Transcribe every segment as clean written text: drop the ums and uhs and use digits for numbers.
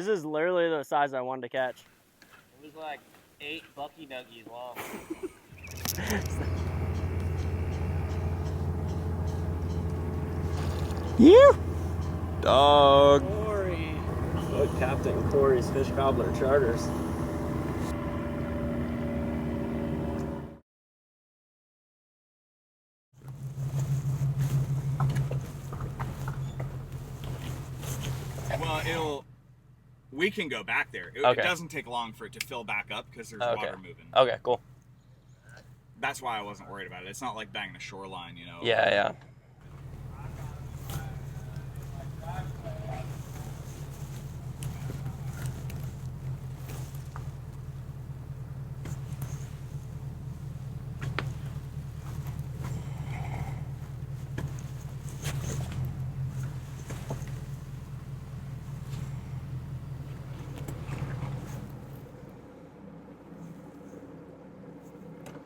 This is literally the size I wanted to catch. It was like 8 Bucky Nuggies long. You Dog. Corey. Look, Captain Corey's Fish Cobbler Charters. Well, we can go back there. It doesn't take long for it to fill back up because there's water moving. Okay, cool. That's why I wasn't worried about it. It's not like banging a shoreline, you know. Yeah.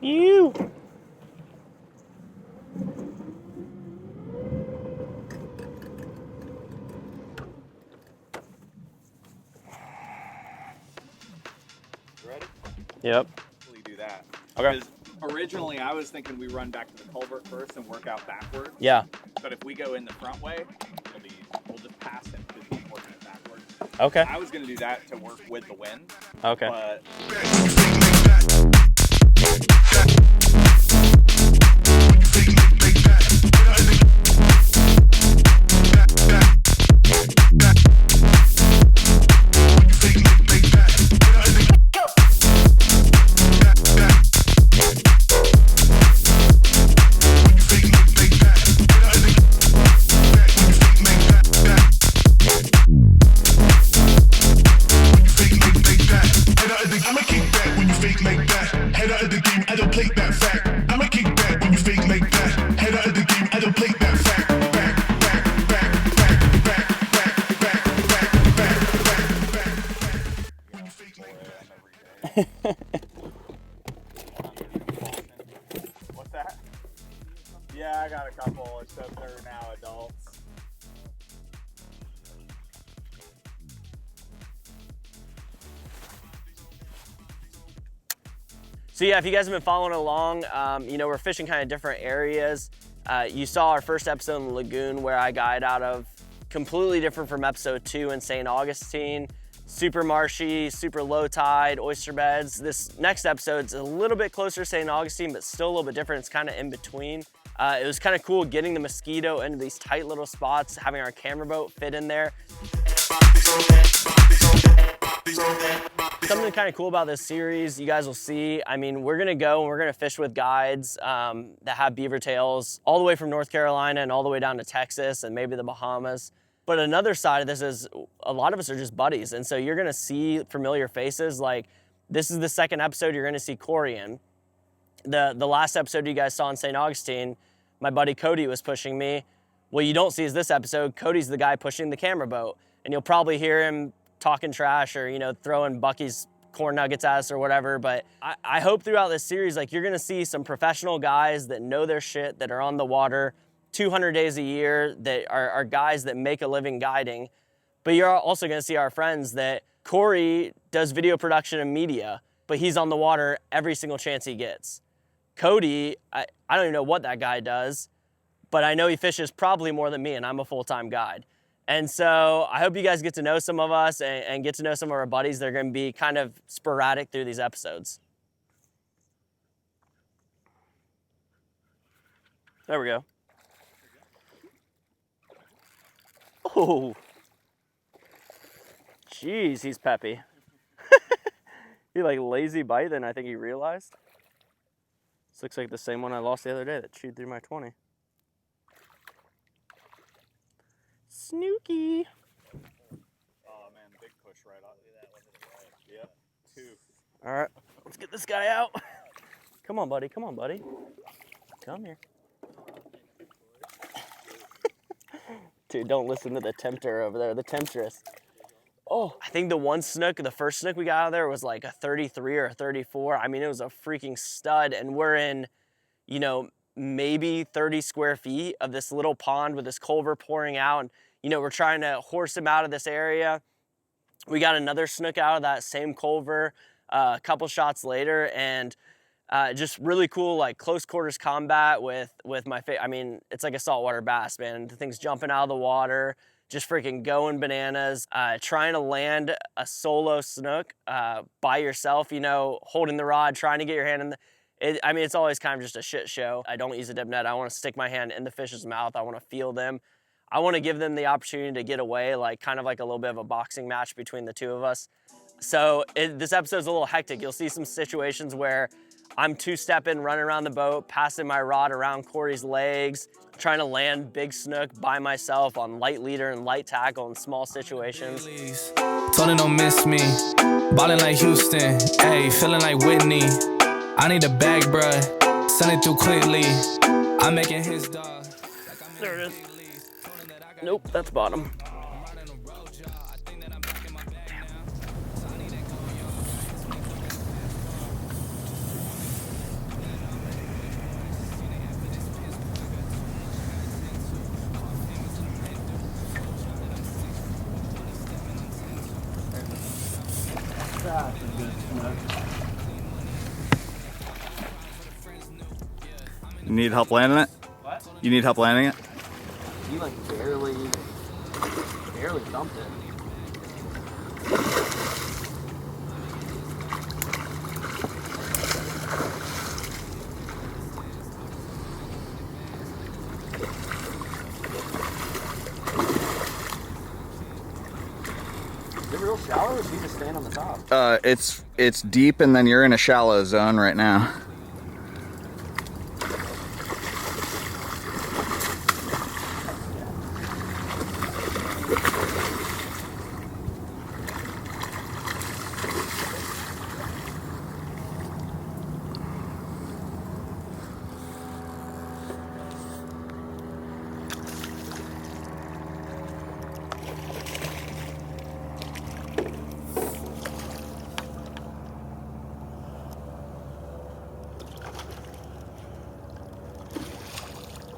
You. Ready? Yep. Hopefully do that. Okay. Because originally I was thinking we run back to the culvert first and work out backwards. Yeah. But if we go in the front way, we'll just pass him because he's working it backwards. Okay. I was going to do that to work with the wind. Okay. But I'ma kick back when you fake like that. Head out of the game, I don't play that fact. I'ma kick back when you fake like that. Head out of the game, I don't play that fact. When you fake like that. what's that? Yeah, I got a couple, except they're now adults. So yeah, if you guys have been following along, we're fishing kind of different areas. You saw our first episode in the lagoon where I guide out of, completely different from episode 2 in St. Augustine. Super marshy, super low tide, oyster beds. This next episode's a little bit closer to St. Augustine, but still a little bit different. It's kind of in between. It was kind of cool getting the Mosquito into these tight little spots, having our camera boat fit in there. Something kind of cool about this series, you guys will see, I mean, we're gonna go and we're gonna fish with guides that have beaver tails all the way from North Carolina and all the way down to Texas and maybe the Bahamas. But another side of this is a lot of us are just buddies. And so you're gonna see familiar faces. Like this is the second episode you're gonna see Corey in. The last episode you guys saw in St. Augustine, my buddy Cody was pushing me. What you don't see is this episode, Cody's the guy pushing the camera boat. And you'll probably hear him talking trash or, throwing Bucky's corn nuggets at us or whatever. But I hope throughout this series, like you're gonna see some professional guys that know their shit, that are on the water 200 days a year, that are guys that make a living guiding. But you're also gonna see our friends that Corey does video production and media, but he's on the water every single chance he gets. Cody, I don't even know what that guy does, but I know he fishes probably more than me and I'm a full-time guide. And so I hope you guys get to know some of us and get to know some of our buddies. They're gonna be kind of sporadic through these episodes. There we go. Oh, jeez, he's peppy. He like lazy bite, and I think he realized. This looks like the same one I lost the other day that chewed through my 20. Snooky. Oh man, big push right off. Yep, 2. All right, let's get this guy out. Come on, buddy. Come on, buddy. Come here. Dude, don't listen to the tempter over there, the temptress. Oh, I think the first snook we got out of there was like a 33 or a 34. I mean, it was a freaking stud. And we're in, maybe 30 square feet of this little pond with this culvert pouring out. And, we're trying to horse him out of this area. We got another snook out of that same culver a couple shots later, and just really cool, like close quarters combat with my I mean, it's like a saltwater bass, man. The thing's jumping out of the water, just freaking going bananas. Trying to land a solo snook by yourself, you know, holding the rod, trying to get your hand in the, I mean, it's always kind of just a shit show. I don't use a dip net. I want to stick my hand in the fish's mouth. I want to feel them. I want to give them the opportunity to get away, like kind of like a little bit of a boxing match between the two of us. So this episode's a little hectic. You'll see some situations where I'm two-stepping, running around the boat, passing my rod around Corey's legs, trying to land big snook by myself on light leader and light tackle in small situations. Told her don't miss me, ballin' like Houston, ayy, feeling like Whitney. I need a bag, bruh, send it through quickly. I'm making his dog. There it is. Nope, that's bottom. That's a good snook. You need help landing it? What? You need help landing it? You like barely dumped it. Is it real shallow, or should you just stand on the top? It's deep, and then you're in a shallow zone right now.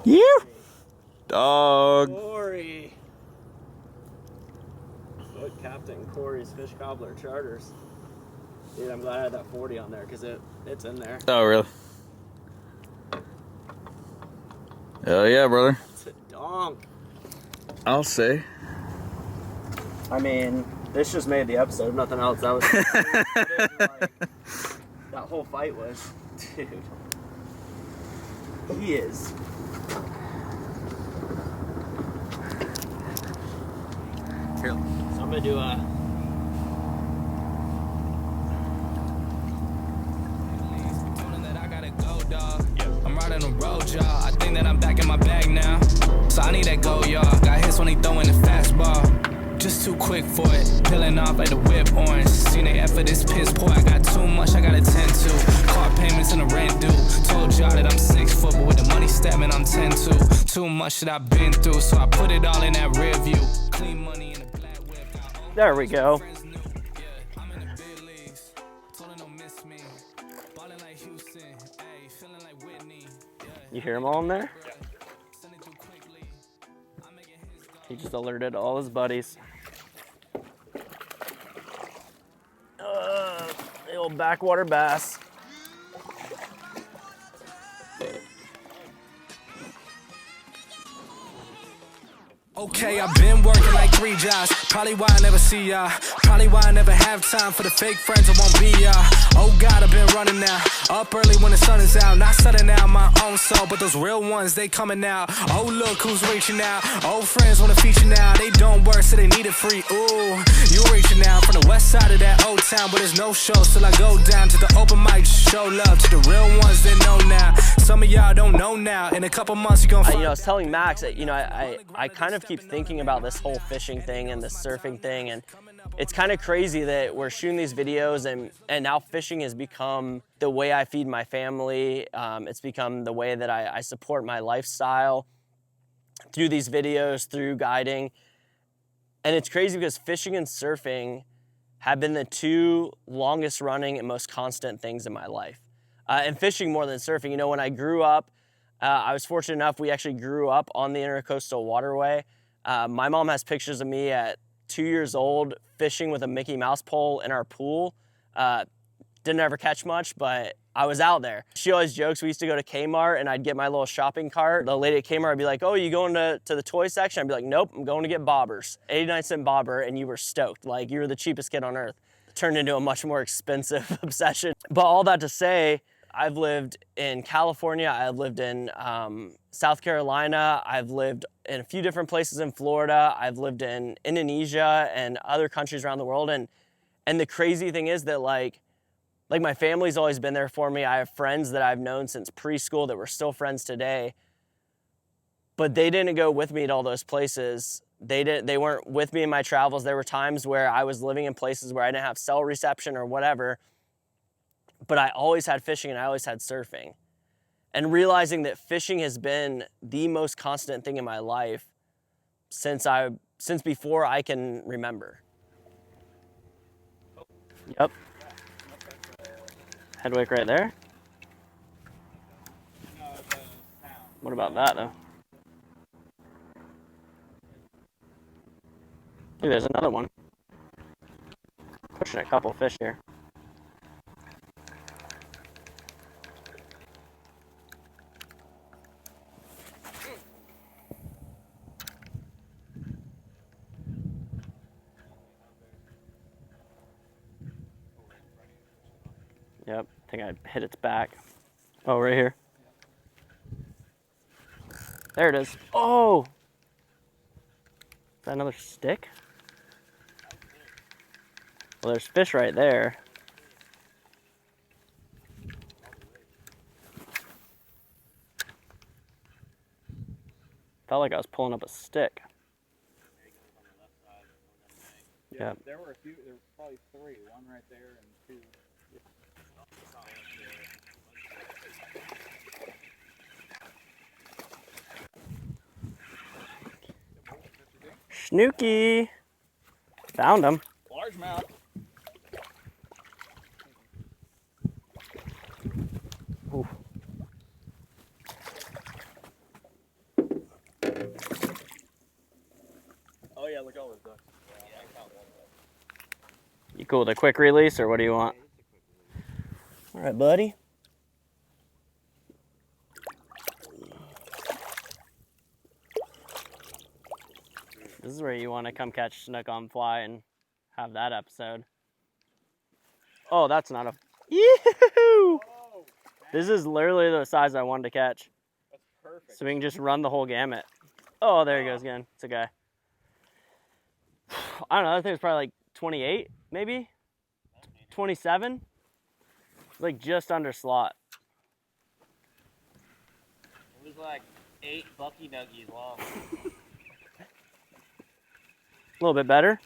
Yeah. Dog. Corey. What Captain Corey's Fish Cobbler Charters. Dude, I'm glad I had that 40 on there because it's in there. Oh, really? Oh, yeah, brother. It's a donk. I'll say. I mean, this just made the episode, nothing else. That was like, that whole fight was, dude. He is. Here. So I'm gonna do a. I'm riding the road, y'all. I think that I'm back in my bag now. So I need that go, y'all. Got hits when he throwing the fastball. Just too quick for it. Peeling off like the whip orange. Seen the effort, this piss poor. I got too much I gotta tend to. Car payments and the rent due. Told y'all that I'm 6 foot, but with the money statement, I'm 10 to. Too much that I've been through, so I put it all in that rear view. Clean money in a black whip. There we go. You hear him all in there? He just alerted all his buddies. The old backwater bass. Okay, I've been working like 3 jobs. Probably why I never see y'all. Probably why I never have time for the fake friends I won't be y'all. Oh God, I've been running now. Up early when the sun is out. Not setting out my own soul, but those real ones, they coming out. Oh, look who's reaching out. Old friends wanna feature now. They don't work, so they need it free. Ooh, you reaching out from the west side of that old town, but there's no shows till I go down to the open mic. Show love to the real ones that know now. Some of y'all don't know now. In a couple months, you're gonna find. You know, I was telling Max that, you know, I kind of keep thinking about this whole fishing thing and the surfing thing, and it's kind of crazy that we're shooting these videos and now fishing has become the way I feed my family. It's become the way that I support my lifestyle through these videos, through guiding. And it's crazy because fishing and surfing have been the 2 longest running and most constant things in my life. And fishing more than surfing. You know, when I grew up, I was fortunate enough, we actually grew up on the Intercoastal Waterway. My mom has pictures of me at 2 years old fishing with a Mickey Mouse pole in our pool. Didn't ever catch much, but I was out there. She always jokes, we used to go to Kmart and I'd get my little shopping cart. The lady at Kmart would be like, oh, you going to the toy section? I'd be like, nope, I'm going to get bobbers. 89-cent bobber, and you were stoked. Like, you were the cheapest kid on earth. Turned into a much more expensive obsession. But all that to say, I've lived in California, I've lived in South Carolina, I've lived in a few different places in Florida, I've lived in Indonesia and other countries around the world. And the crazy thing is that like my family's always been there for me. I have friends that I've known since preschool that we're still friends today. But they didn't go with me to all those places. They weren't with me in my travels. There were times where I was living in places where I didn't have cell reception or whatever. But I always had fishing and I always had surfing. And realizing that fishing has been the most constant thing in my life since before I can remember. Yep. Headwick right there. What about that though? Dude, there's another one. Pushing a couple fish here. Yep, I think I hit its back. Oh, right here. There it is. Oh! Is that another stick? Well, there's fish right there. Felt like I was pulling up a stick. Yeah, there were probably three. One right there and two. Snooky! Found him. Largemouth. Ooh. Oh yeah, look at all those ducks. Yeah, I caught one. You cool with a quick release or what do you want? All right, buddy. This is where you want to come catch snook on fly and have that episode. Oh, that's not a... Yoo-hoo! This is literally the size I wanted to catch. That's perfect. So we can just run the whole gamut. Oh, there he goes again. It's a guy. I don't know, I think it's probably like 28, maybe? 27? Like just under slot. It was like 8 Bucky Nuggies long. A little bit better.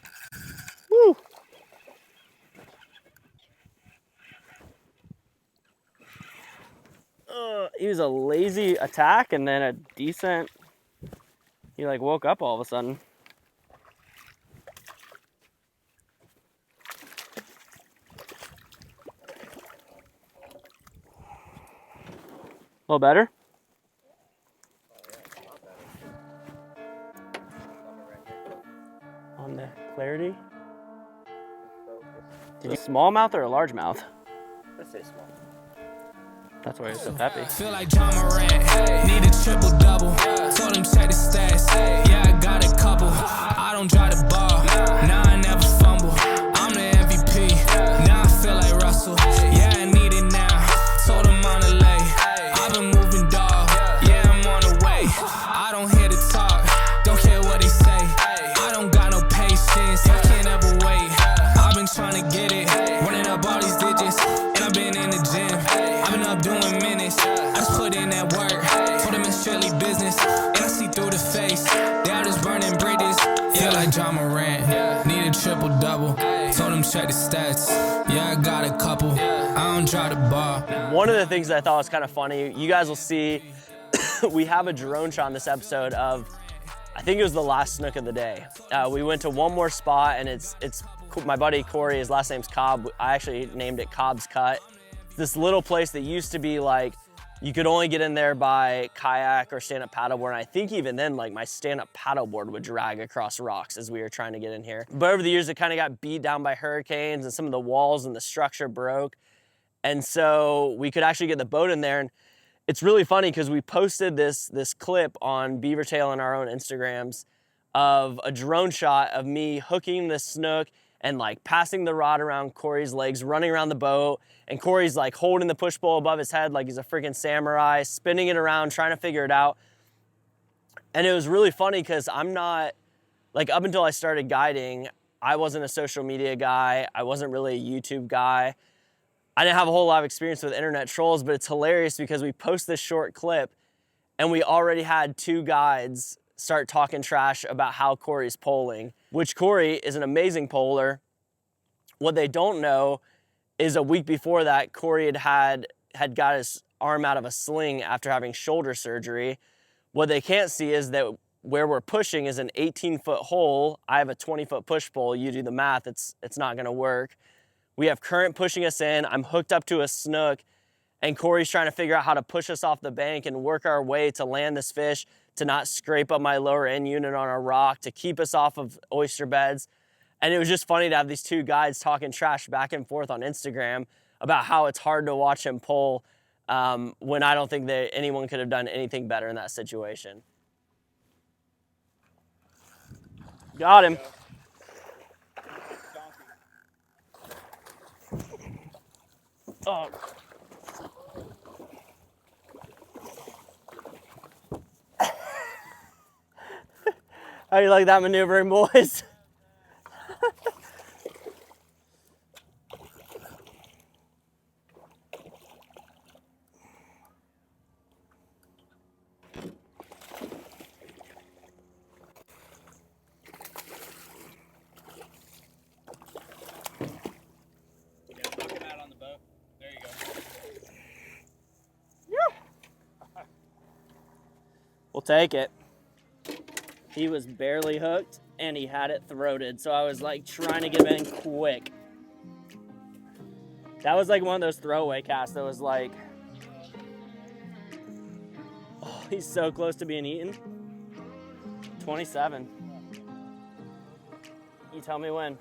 Woo! He was a lazy attack and then a decent... He like woke up all of a sudden. A little better? On the clarity? Did you smallmouth or a largemouth? Let's say small. That's why you're so peppy. Feel like John Morant, need a triple double. Told him check the stats, yeah, I got a couple. I don't drive the ball, nah, I never fumble. I'm the MVP, now I feel like Russell. Yeah, I need it now, told him on the lay. I've been moving dog, yeah, I'm on the way. I don't hear the talk, don't care what they say. I don't got no patience, I can't ever wait. I've been trying to get it, running up all these digits. And I've been in the gym, I've been up doing minutes. I just put in that work, told them it's strictly business. And I see through the face, they all just burning bridges. Feel like John Morant, need a triple double. Told him check the stats, yeah, I got a couple. I don't try the ball. One of the things that I thought was kind of funny, you guys will see, we have a drone shot in this episode of, I think it was the last snook of the day. We went to one more spot and it's my buddy Corey, his last name's Cobb. I actually named it Cobb's Cut. This little place that used to be like You could only get in there by kayak or stand-up paddleboard. And I think even then, like my stand-up paddleboard would drag across rocks as we were trying to get in here. But over the years, it kind of got beat down by hurricanes and some of the walls and the structure broke. And so we could actually get the boat in there. And it's really funny because we posted this clip on Beavertail and our own Instagrams of a drone shot of me hooking the Snook and like passing the rod around Corey's legs, running around the boat, and Corey's like holding the push pole above his head like he's a freaking samurai, spinning it around, trying to figure it out. And it was really funny because I'm not, like up until I started guiding, I wasn't a social media guy. I wasn't really a YouTube guy. I didn't have a whole lot of experience with internet trolls, but it's hilarious because we post this short clip and we already had 2 guides start talking trash about how Corey's poling, which Corey is an amazing poler. What they don't know is a week before that, Corey had got his arm out of a sling after having shoulder surgery. What they can't see is that where we're pushing is an 18-foot hole. I have a 20-foot push pole. You do the math, it's not gonna work. We have current pushing us in. I'm hooked up to a Snook, and Corey's trying to figure out how to push us off the bank and work our way to land this fish, to not scrape up my lower end unit on a rock, to keep us off of oyster beds. And it was just funny to have these 2 guys talking trash back and forth on Instagram about how it's hard to watch him pole when I don't think that anyone could have done anything better in that situation. Got him. Oh. How do you like that maneuvering, boys? Knock him out on the boat. There you go. We'll take it. He was barely hooked and he had it throated, so I was like trying to get him in quick. That was like one of those throwaway casts that was like, oh, he's so close to being eaten. 27. You tell me when.